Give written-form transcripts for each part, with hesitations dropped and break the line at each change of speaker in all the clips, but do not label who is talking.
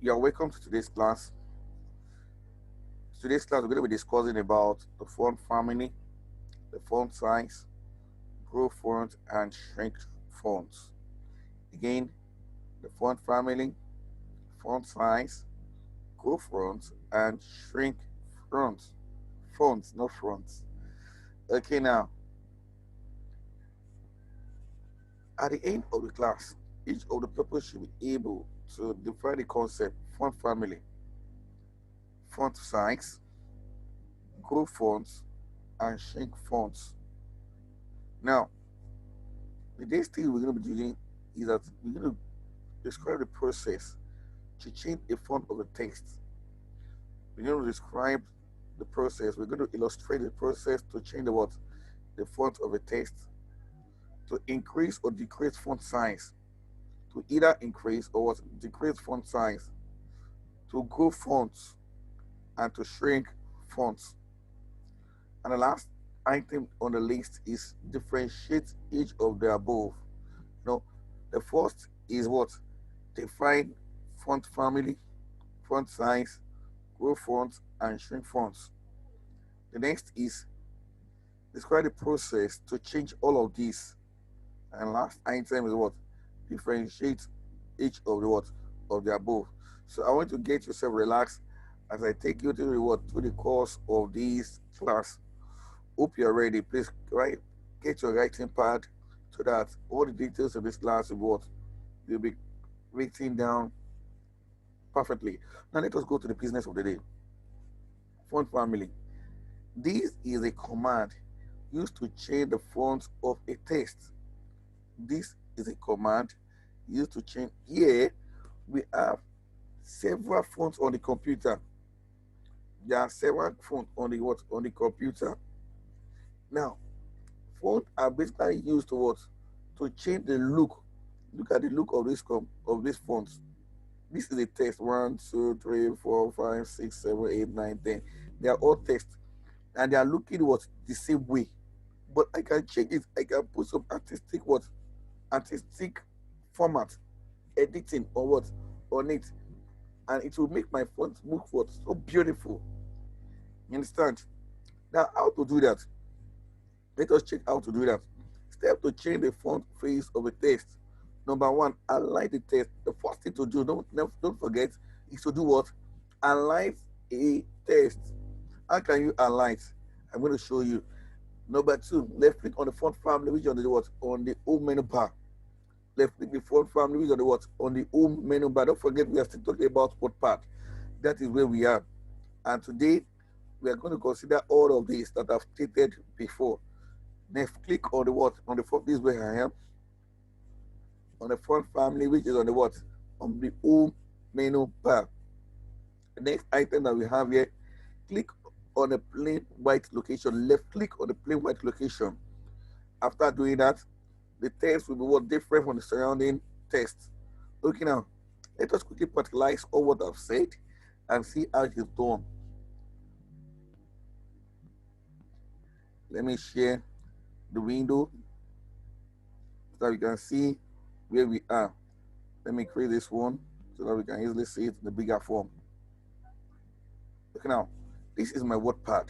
You're welcome to today's class. Today's class, we're going to be discussing about the font family, the font size, grow font, and shrink fonts. Again, the font family, font size, grow font, and shrink fonts. Fonts, not fronts. Okay, now, at the end of the class, each of the pupils should be able to define the concept font family, font size, grow fonts, and shrink fonts. Now, the next thing we're going to be doing is that we're going to describe the process to change the font of the text. We're going to describe the process. We're going to illustrate the process to change the what? The font of the text, to increase or decrease font size, to either increase or what? Decrease font size, to grow fonts, and to shrink fonts. And the last item on the list is differentiate each of the above. Now, the first is what? Define font family, font size, grow fonts, and shrink fonts. The next is describe the process to change all of these. And last item is what? Differentiate each of the what? Of the above. So I want to get yourself relaxed as I take you to the what? To the course of this class. Hope you're ready. Please get your writing pad so that all the details of this class will be written down perfectly. Now let us go to the business of the day. Font family. This is a command used to change the font of a text. This is a command used to change. Here we have several fonts on the computer. There are several fonts on the what? On the computer. Now, fonts are basically used to what? To change the look. Look at the look of this fonts. This is a text 1, 2, 3, 4, 5, 6, 7, 8, 9, 10. They are all text, and they are looking what the same way. But I can change it. I can put some artistic format, editing or what on it, and it will make my font look what so beautiful. You understand? Now, how to do that? Let us check how to do that. Step to change the font face of the text. Number one, align the text. The first thing to do, don't forget, is to do what? Align a text. How can you align? I'm going to show you. Number two, left click on the font family, which is on the what? On the home menu bar. Left click the font family, which is on the what? On the home menu bar. Don't forget, we are still talking about what part. That is where we are. And today, we are going to consider all of these that I've stated before. Next, click on the what? On the font. This is where I am. On the font family, which is on the what? On the home menu bar. The next item that we have here, click on a plain white location. Left click on the plain white location. After doing that, the text will be what? Different from the surrounding text. Okay, now let us quickly particularize all what I've said and see how it is done. Let me share the window so that we can see where we are. Let me create this one so that we can easily see it in the bigger form. Okay, now this is my WordPad.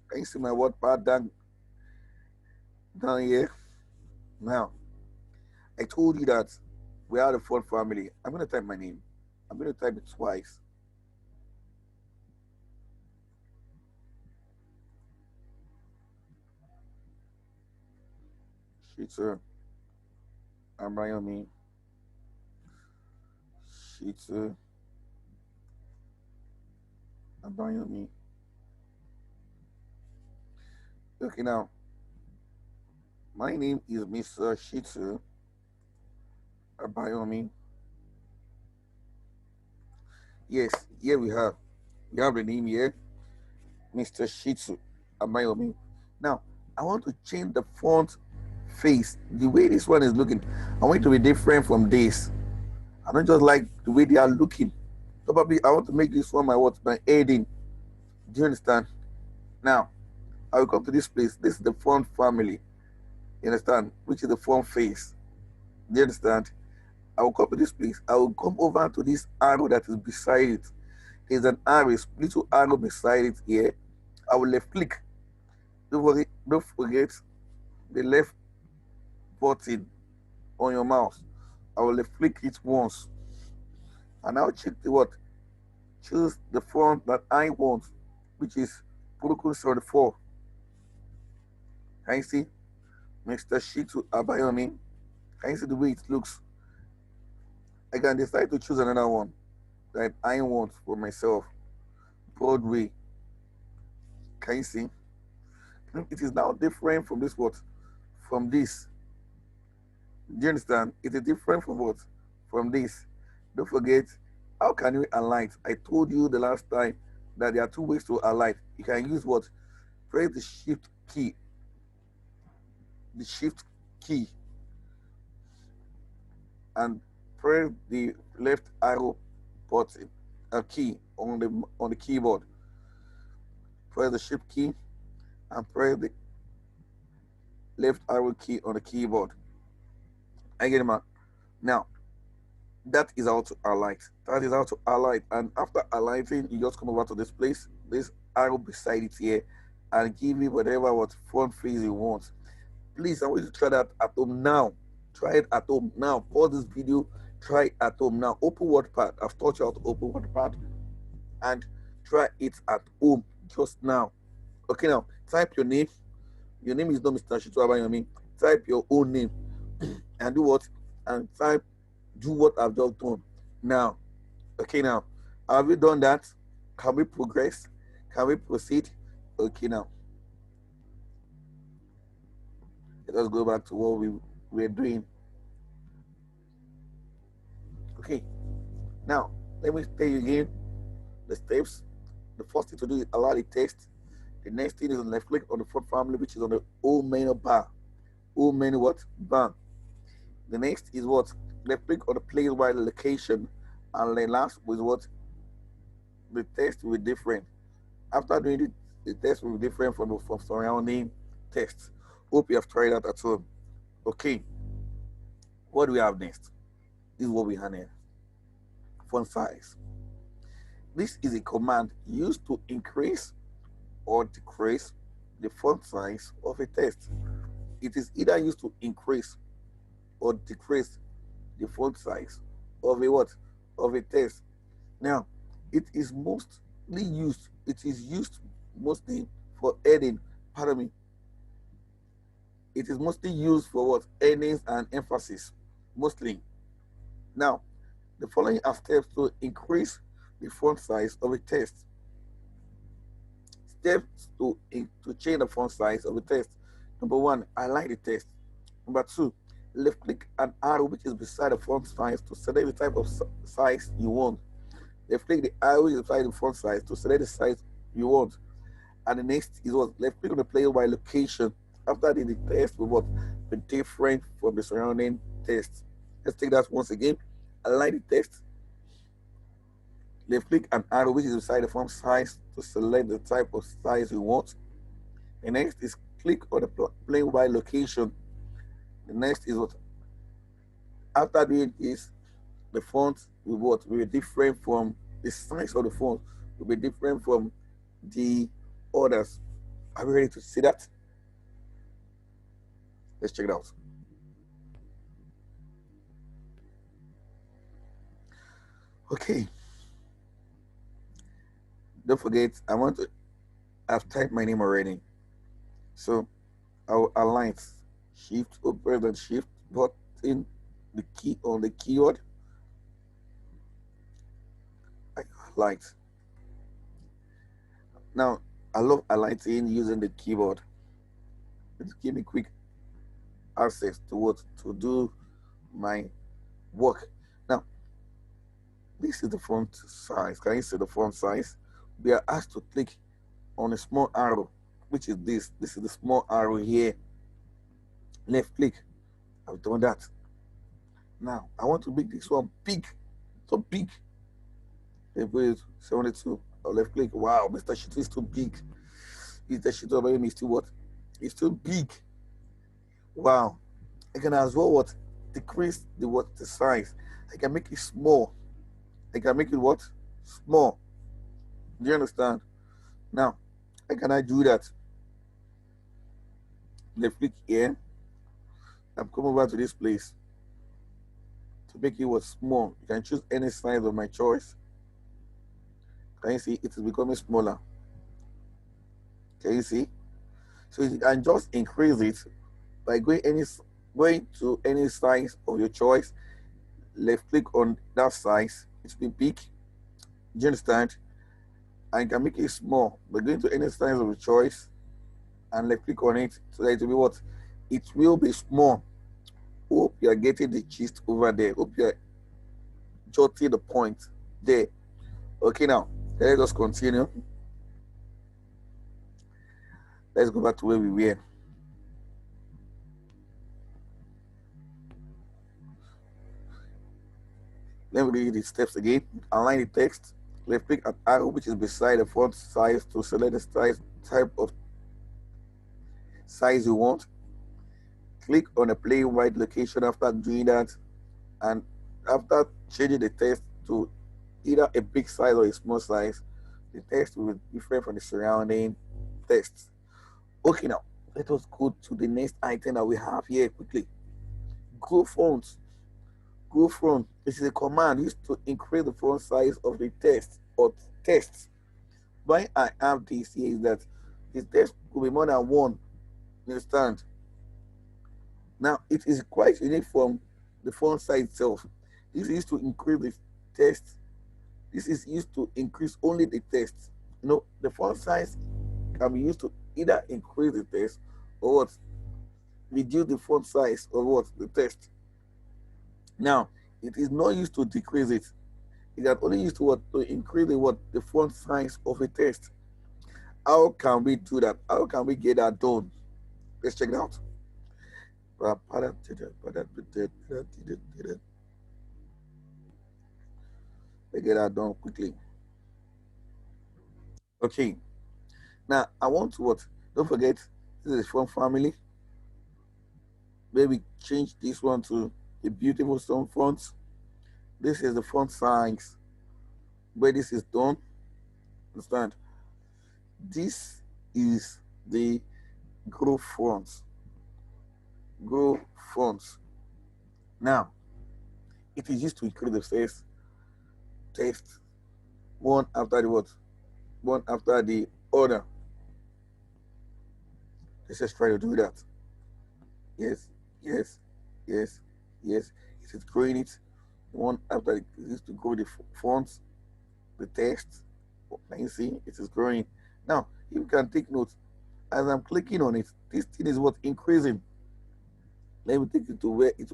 Can you see my WordPad down here? Now, I told you that we are the font family. I'm going to type my name. I'm going to type it twice. Shitzer Abayomi. Shitzer Abayomi. Okay, now my name is Mr. Shitzer Abayomi. Yes, here we have the name here, Mr. Shitzer Abayomi. Now, I want to change the font face. The way this one is looking, I want it to be different from this. I don't just like the way they are looking. Probably I want to make this one my heading. Do you understand? Now, I will come to this place. This is the font family. You understand? Which is the font face. Do you understand? I will come to this place. I will come over to this arrow that is beside it. There's an arrow, little arrow beside it here. I will left click. Don't forget the left button on your mouse. I will left click it once. And I'll check the what? Choose the font that I want, which is Protocol 74. Can you see? Mr. Shitu Abayomi. Can you see the way it looks? I can decide to choose another one that I want for myself. Broadway. Can you see? It is now different from this what? From this. Do you understand? It is different from what? From this. Don't forget, how can you alight? I told you the last time that there are two ways to alight. You can use what? Press the shift key. The shift key. And press the left arrow button key on the keyboard. Press the shift key and press the left arrow key on the keyboard. I get it, man. Now, that is how to alight. That is how to alight. And after alighting, you just come over to this place, this arrow beside it here, and give it whatever what front face you want. Please, I want you to try that at home now. Try it at home now. Pause this video. Try it at home now. Open WordPad. I've taught you how to open WordPad, and try it at home just now. Okay, now type your name. Your name is not Mr. Shitu Abayomi. Type your own name and do what? And type, do what I've just done now. Okay, now have we done that? Can we progress? Can we proceed? Okay, now let us go back to what we were doing. Okay, now let me tell you again the steps. The first thing to do is allow the text. The next thing is on left click on the front family, which is on the home menu bar. Home menu what? Bar. The next is what? Left click on the place while location. And then last was what? The text will be different. After doing it, the text will be different from surrounding text. Hope you have tried that at home. Okay. What do we have next? This is what we have here. Font size. This is a command used to increase or decrease the font size of a text. It is either used to increase or decrease the font size of a what? Of a text. Now, it is mostly used. It is used mostly for heading. Pardon me. It is mostly used for what? Headings and emphasis. Mostly. Now, the following are steps to increase the font size of a text. Steps to change the font size of a text. Number one, highlight the text. Number two, left click an arrow which is beside the font size to select the type of size you want. Left click the arrow which is beside the font size to select the size you want. And the next is what? Left click on the player by location. After the text will what? Be different from the surrounding text. Let's take that once again. Highlight the text. Left click an arrow which is beside the font size to select the type of size you want. The next is click on the plain white location. The next is what? After doing this, the font will what? Will be different from the size of the font, will be different from the others. Are we ready to see that? Let's check it out. Okay. Don't forget, I've typed my name already. So I'll align shift or press and shift button the key on the keyboard. I highlight. Now I love highlighting using the keyboard. It gives me quick access to what to do my work. Now this is the font size. Can you see the font size? We are asked to click on a small arrow, which is this. This is the small arrow here. Left click. I've done that. Now I want to make this one big. So big. Left click 72. Or left click. Wow, Mr. Shitu is too big. Mr. Shitu is too what? It's too big. Wow. I can as well what? Decrease the size. I can make it small. I can make it what? Small. Do you understand? Now, how can I do that? Left click here. I'm coming over to this place to make it what? Small. You can choose any size of my choice. Can you see it is becoming smaller? Can you see? So you can just increase it by going to any size of your choice. Left click on that size. It will be big. Do you understand? And you can make it small by going to any size of your choice and left click on it so that it will be what? It will be small. Hope you are getting the gist over there. Hope you are jotting the point there. Okay, now let us continue. Let's go back to where we were. Let me read the steps again. Align the text. Left click at arrow which is beside the font size to select the size type of size you want. Click on the plain white location after doing that, and after changing the text to either a big size or a small size, the text will be different from the surrounding text. Okay, now let us go to the next item that we have here quickly. Grow fonts. Grow font. This is a command used to increase the font size of the text or text. Why I have this here is that the text could be more than one. You understand? Now it is quite unique from the font size itself. This is used to increase the text. This is used to increase only the text. You know, the font size can be used to either increase the text or what? Reduce the font size of what? The text. Now, it is not used to decrease it. It is only used to what? To increase the what? The font size of a text. How can we do that? How can we get that done? Let's check it out. Let's get that done quickly. Okay. Now I want to what? Don't forget, this is from family. Maybe change this one to a beautiful stone font. This is the font size where this is done. Understand? This is the grow fonts. Grow fonts. Now, it is used to increase the first text one after the what? One after the other. Let's just try to do that. Yes, yes, yes, yes. It is growing it one after it is to grow the fonts, the text. Can you see? It is growing. Now, you can take note. As I'm clicking on it, this thing is what? Increasing. Let me take it to where it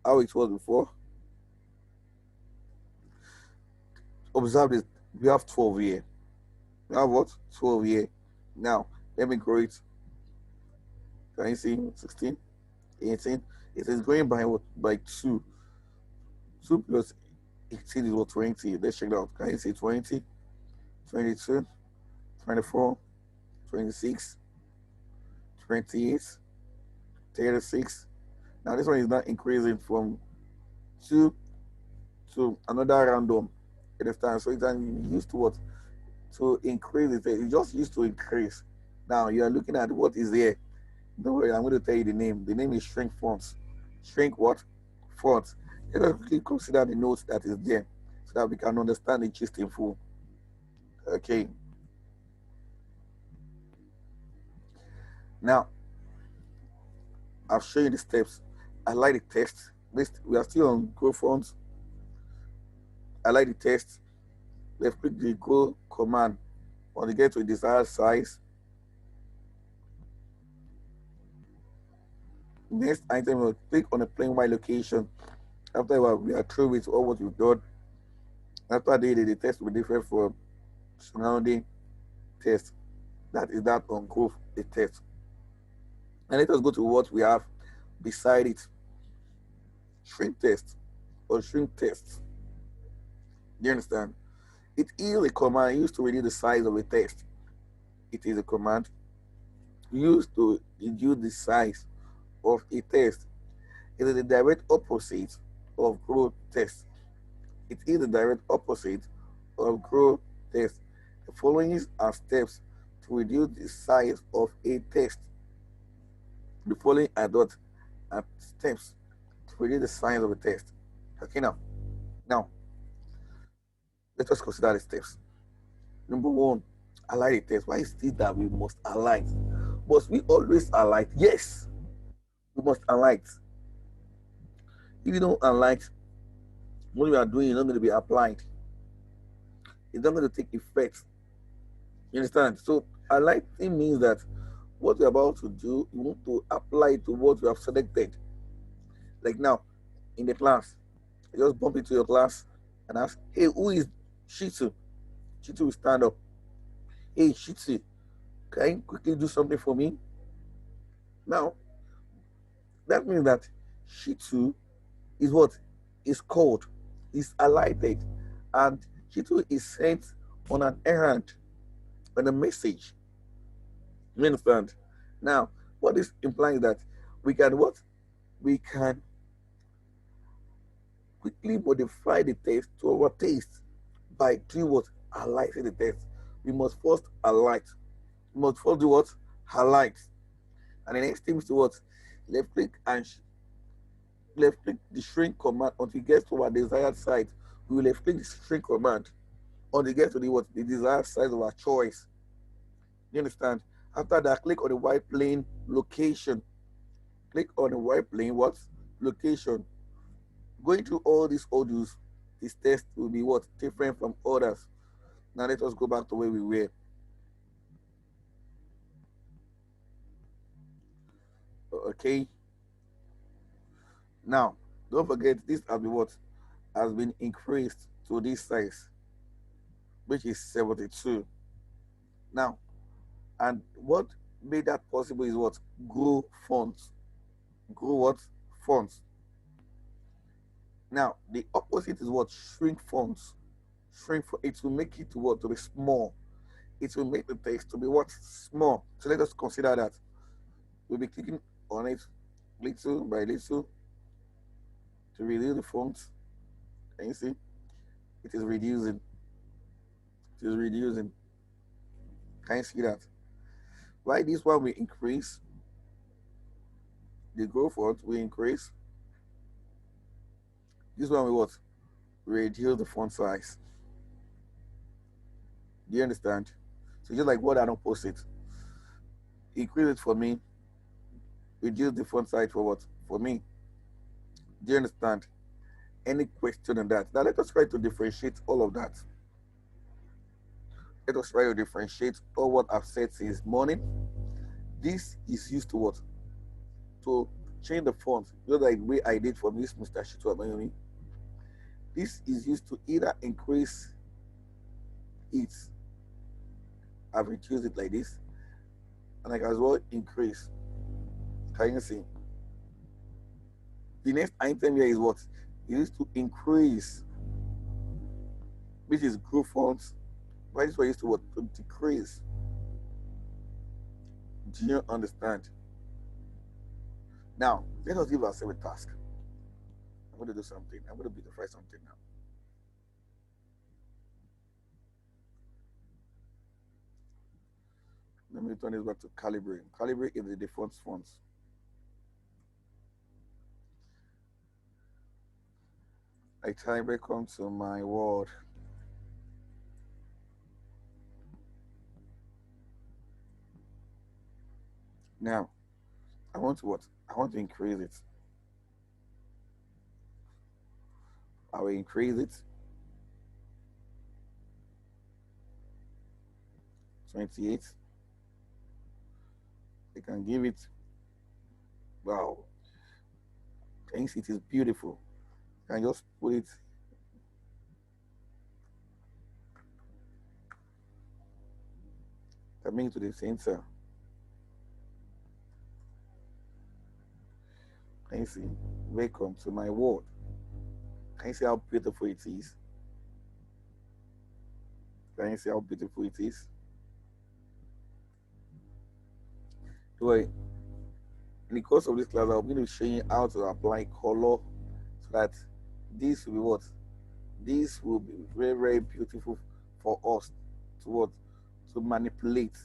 how it was before. Observe this. We have 12 here. We have what? 12 here. Now, let me grow it. Can you see? 16, 18. It is going by what? By 2. 2 plus 18 is what? 20. Let's check it out. Can you see 20, 22, 24, 26, 28, 36. Now this one is not increasing from 2 to another random. You understand? So it's used to what? To increase it. It's just used to increase. Now you are looking at what is there. Don't worry, I'm going to tell you the name. The name is shrink fonts. Shrink what? Fonts. Let us quickly consider the notes that is there so that we can understand the gist in full. Okay. Now, I've shown you the steps. I like the text. We are still on grow fonts. I like the text. Let's click the grow command on the get to a desired size. Next item, we'll click on the plain white location. After we are through with all what we've done. After the text will be different from surrounding text. That is that on grow the text. And let us go to what we have beside it. Shrink text or shrink text. Do you understand? It is a command used to reduce the size of a text. It is a command used to reduce the size of a text. It is the direct opposite of growth test. It is the direct opposite of growth test. The following are steps to reduce the size of a test. The following are what are steps to reduce the size of a test. Okay, now let us consider the steps. Number one, align the test. Why is it that we must align? Must we always align? Yes, we must align. If you don't align, what you are doing is not going to be applied. It's not going to take effect. You understand? So aligning means that what you're about to do, you want to apply to what you have selected. Like now, in the class, you just bump into your class and ask, hey, who is Shitu? Shitu will stand up. Hey, Shitu, can you quickly do something for me? Now, that means that Shitu is what? Is called, is alighted, and Shitu is sent on an errand, on a message. You understand? Now, what this implies that we can what? We can quickly modify the text to our taste by doing what? Highlighting the text. We must first highlight. We must first do what? Highlight. And the next thing is to what? Left click and left click the shrink command until it gets to our desired site. We will left click the shrink command until it gets to the what? The desired size of our choice. You understand? After that, click on the white plane location. Click on the white plane what? Location. Going through all these audios, this test will be what? Different from others. Now let us go back to where we were. Okay. Now, don't forget this has been what? Has been increased to this size, which is 72. Now, and what made that possible is what? Grow fonts. Grow what? Fonts. Now, the opposite is what? Shrink fonts. Shrink for it will make it to what? To be small. It will make the text to be what? Small. So let us consider that. We'll be clicking on it little by little to reduce the font. Can you see? It is reducing. It is reducing. Can you see that? Why this one will increase? The growth font will increase. This one will what? Reduce the font size. Do you understand? So just like what I don't post it. Increase it for me. Reduce the font size for what? For me. Do you understand? Any question on that? Now let us try to differentiate all of that. Let us try to differentiate all what I've said since morning. This is used to what? To change the font, just like the way I did for this Mr. Shitu Abayomi. This is used to either increase it. I've reduced it like this, and I can as well increase. Can you see? The next item here is what? It is to increase, which is group fonts. Why this one used to what? To decrease. Do you understand? Now, let us give ourselves a task. I'm going to do something. I'm going to beautify something now. Let me turn this back to calibrate. Calibrate is the default fonts. I calibrate come to my word. Now, I want to what? I want to increase it. I will increase it. 28. I can give it. Wow. Can you see it is beautiful? I can just put it. Coming to the center. Can you see? Welcome to my world. Can you see how beautiful it is? Can you see how beautiful it is? So in the course of this class, I'll be showing you how to apply color so that This will be what? This will be very, very beautiful for us to what? To manipulate.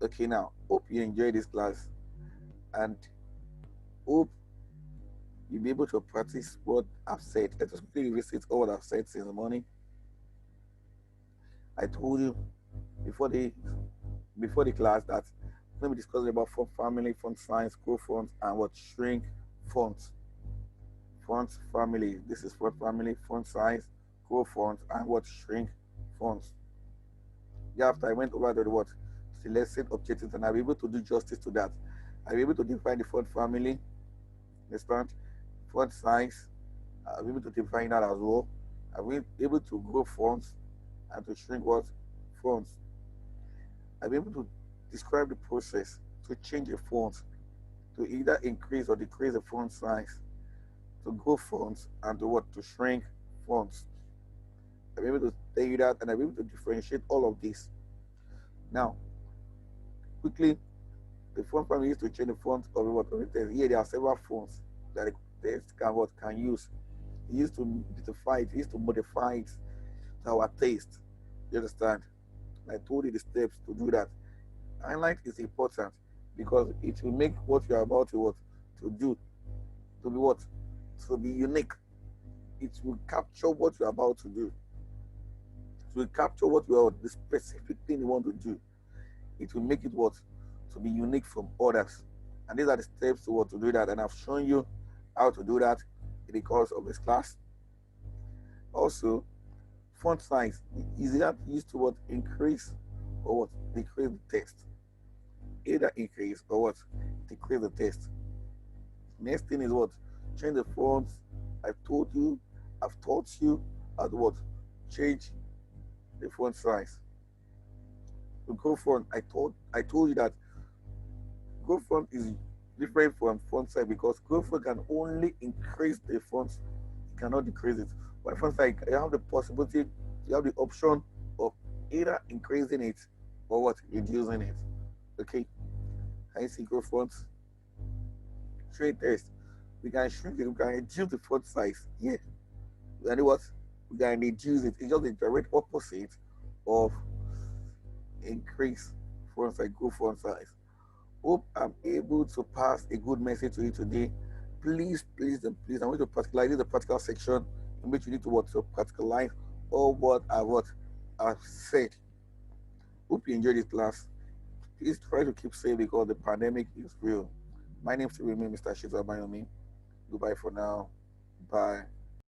Okay, now, hope you enjoy this class and hope you'll be able to practice what I've said. Let us quickly revisit all what I've said since the morning. I told you before the class that we're going to be discussing about font family, font size, grow font, and what shrink font. Font family. This is font family, font size, grow font, and what shrink fonts. Yeah, after I went over to the what selected objectives, and I'll be able to do justice to that. I'll be able to define the font family, understand, font size. I'll be able to define that as well. I'll be able to grow fonts and to shrink what fonts. I'll be able to describe the process to change a font, to either increase or decrease the font size, to grow fonts, and to what to shrink fonts. I'll be able to tell you that, and I'll be able to differentiate all of this. Now, quickly, the font family is to change the font of what of the text. Here there are several fonts that the text can use. It used to beautify it, it used to modify it to our taste. You understand? I told you the steps to do that. Highlight is important because it will make what you are about to what to do to be what to be unique. It will capture what you are about to do. It will capture what you are the specific thing you want to do. It will make it what to be unique from others. And these are the steps to what to do that. And I've shown you how to do that in the course of this class. Also, font size is that used to what increase or what decrease the text. Either increase or what decrease the text. Next thing is what change the fonts. I've told you, I've taught you how to what change the font size. The grow font, I told you that grow font is different from font size because grow font can only increase the font, it cannot decrease it. But font size, you have the possibility, you have the option of either increasing it or what reducing it. Okay, I see grow fonts. Shrink text. We can shrink it, we can reduce the font size. Yeah. And what? We can reduce it. It's just the direct opposite of increase font size, grow font size. Hope I'm able to pass a good message to you today. Please, please, and please, I want to practicalize the practical section in which you need to what to practicalize all what I've said. Hope you enjoyed this class. Please try to keep safe because the pandemic is real. My name is Mr. Shizabayomi. Goodbye for now. Bye.